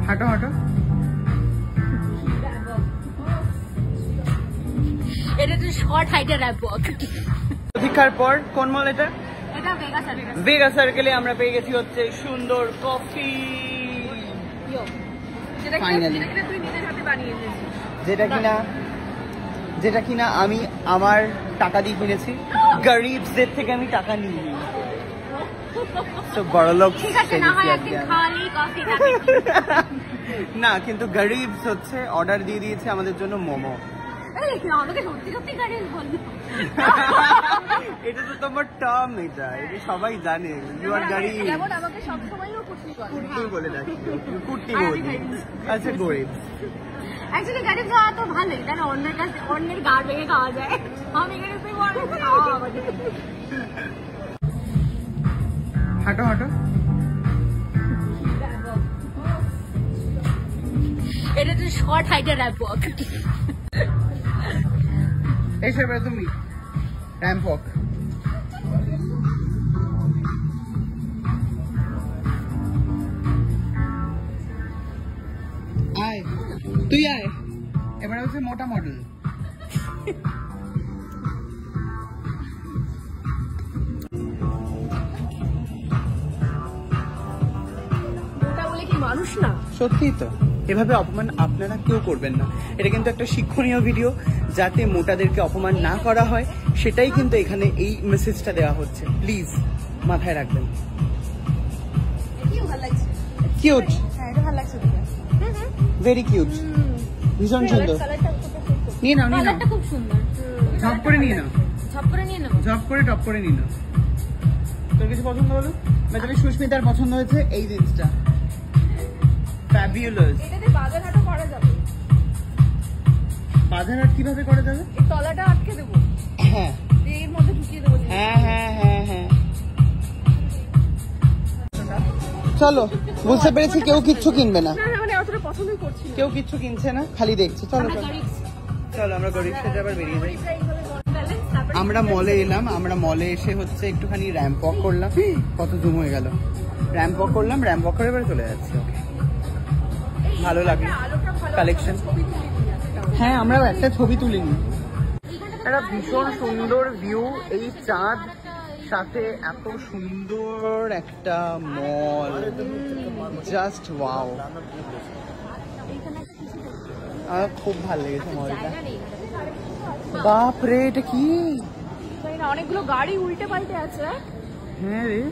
হাঁটো হাঁটো। এটা তো শর্ট হাইটের র্যাম্প ওয়াক। প্রতীক্ষার পর কোন মল এটা? এটা ভেগা সার্কেল। ভেগা সার্কেলে আমরা পেয়ে গেছি হচ্ছে সুন্দর কফি। ফাইনালি তুই নিজের হাতে বানিয়ে এনেছিস। যেটা কিনা আমি আমার টাকা দিয়ে কিনেছি। গরিবদের থেকে আমি টাকা নিই। তো বড়লোক না, কিন্তু গরিব হচ্ছে অর্ডার দিয়ে দিয়েছে আমাদের জন্য মোমো। এটা তো তোমার টার্ম, এটা সবাই জানে। ইউ আর গরিব বলে ডাকি, কুট্টি বলি। আচ্ছা গরিব অ্যাকচুয়ালি গরিব খাওয়া তো ভালোই, তাই না? অন্যের গাড় ভেঙে খাওয়া যায়। আমি গরিব হাঁটো হাঁটো। এটা তো শর্ট হাইটের র্যাম্প ওয়াক। এসে এবার তুমি র্যাম্প ওয়াক। আয় তুই আয়, এবার হচ্ছে মোটা মডেল। মানুষ না, সত্যি তো। এভাবে অপমান আপনারা কেউ করবেন না। এটা কিন্তু একটা শিক্ষণীয় ভিডিও, যাতে মোটাদেরকে অপমান না করা হয়, সেটাই কিন্তু এখানে এই মেসেজটা দেওয়া হচ্ছে। প্লিজ মাথায় রাখবেন। কিউট, ভেরি কিউট, ভীষণ সুন্দর। নিয়ে নাও নিয়ে নাও, খুব সুন্দর। ঝপ করে নিয়ে নাও, ঝপ করে নিয়ে নাও, ঝপ করে টপ করে নিয়ে নাও। তোর কিছু পছন্দ হলো? মানে সুস্মিতার পছন্দ হয়েছে এই জিনিসটা, ফ্যাবিউলাস। এটাতে বাজারহাটও করা যাবে। বাজারহাট কিভাবে করা যাবে? এই তলাটা আটকে দেবো, হ্যাঁ এর মধ্যে ঢুকিয়ে দেবো। হ্যাঁ হ্যাঁ হ্যাঁ হ্যাঁ, চলো। বুঝতে পেরেছি কেউ কিচ্ছু কিনবে না, মানে অতটা পছন্দই করছি না। কেউ কিচ্ছু কিনছে না, খালি দেখছে। চলো চলো চলো, আমরা গরিব সেজে আবার বেরিয়ে যাই। আমরা মলে এলাম, আমরা মলে এসে হচ্ছে একটুখানি র্যাম্প ওয়াক করলাম। কত জুম হয়ে গেল। র্যাম্প ওয়াক করলাম, র্যাম্প ওয়াক করে এবারে চলে যাচ্ছি। ওকে, ভালো লাগলো কালেকশন। হ্যাঁ, আমরাও একটা ছবি তুলিনি। একটা ভীষণ সুন্দর ভিউ, এই চাঁদ সাথে এত সুন্দর একটা মল, জাস্ট ওয়াও। আমার খুব ভালো লেগেছে মলটা। বাপ রে, এটা কি? অনেকগুলো গাড়ি উল্টে পাল্টে আছে। হ্যাঁ রে,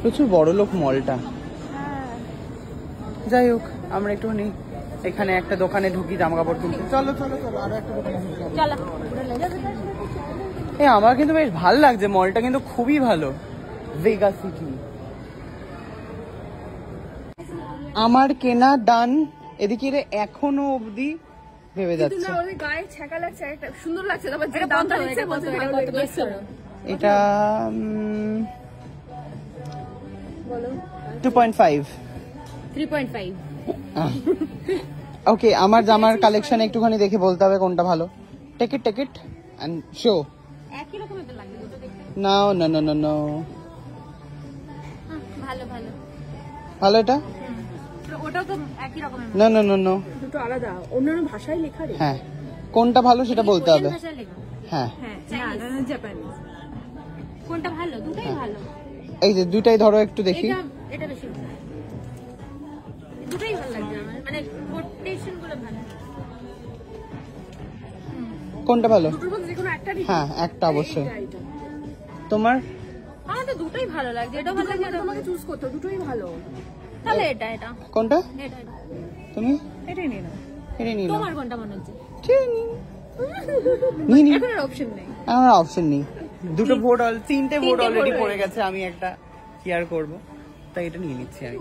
প্রচুর বড় লোক মলটা। যাই হোক, আমরা একটুখানি এখানে একটা দোকানে ঢুকি জামা কাপড় কিনতে। চলো চলো চলো, আরো একটা দোকানে ঢুকি। আমার কিন্তু বেশ ভালো লাগছে মলটা, কিন্তু খুবই ভালো। ভেগা সিটি আমার কেনা ডান। এদিকে রে এখনো অবধি ভেবে যাচ্ছে। গায়ে ছ্যাঁকা লাগছে, সুন্দর লাগছে। এটা 2.5 3.5। ওকে, আমার জামার কালেকশন একটুখানি দেখে বলতে হবে কোনটা ভালো। Take it take it and show. একই রকমের তো লাগবে দুটো দেখতে। নাও না না না না, ভালো ভালো ভালো এটা। ওটাও তো একই রকমের। না না না না, দুটো আলাদা, অন্যান্য ভাষায় লেখা রে। হ্যাঁ, কোনটা ভালো সেটা বলতে হবে। হ্যাঁ হ্যাঁ, না জাপানিজ। কোনটা ভালো? দুটোই ভালো। এই যে দুটাই ধরো একটু দেখি। এটা বেশি ভালো, দুটোই ভালো লাগছে আমার, মানে কোটেশন গুলো ভালো। কোনটা ভালো? দুটোর মধ্যে যেকোনো একটা দিই। হ্যাঁ, একটা অবশ্যই। তোমার? আমার তো দুটোই ভালো লাগছে। এটা ভালো লাগছে, তোমাকে চুজ করতে। দুটোই ভালো। তাহলে এটা কোনটা? এটা তুমি এটাই নিয়ে নাও। এটাই নিয়ে নাও। তোমার কোনটা মনে হচ্ছে? এখন আর অপশন নেই। আমার অপশন নেই। দুটো ভোট, তিনটে ভোট অলরেডি পড়ে গেছে। আমি একটা কি আর করবো, তাই এটা নিয়ে নিচ্ছি আমি।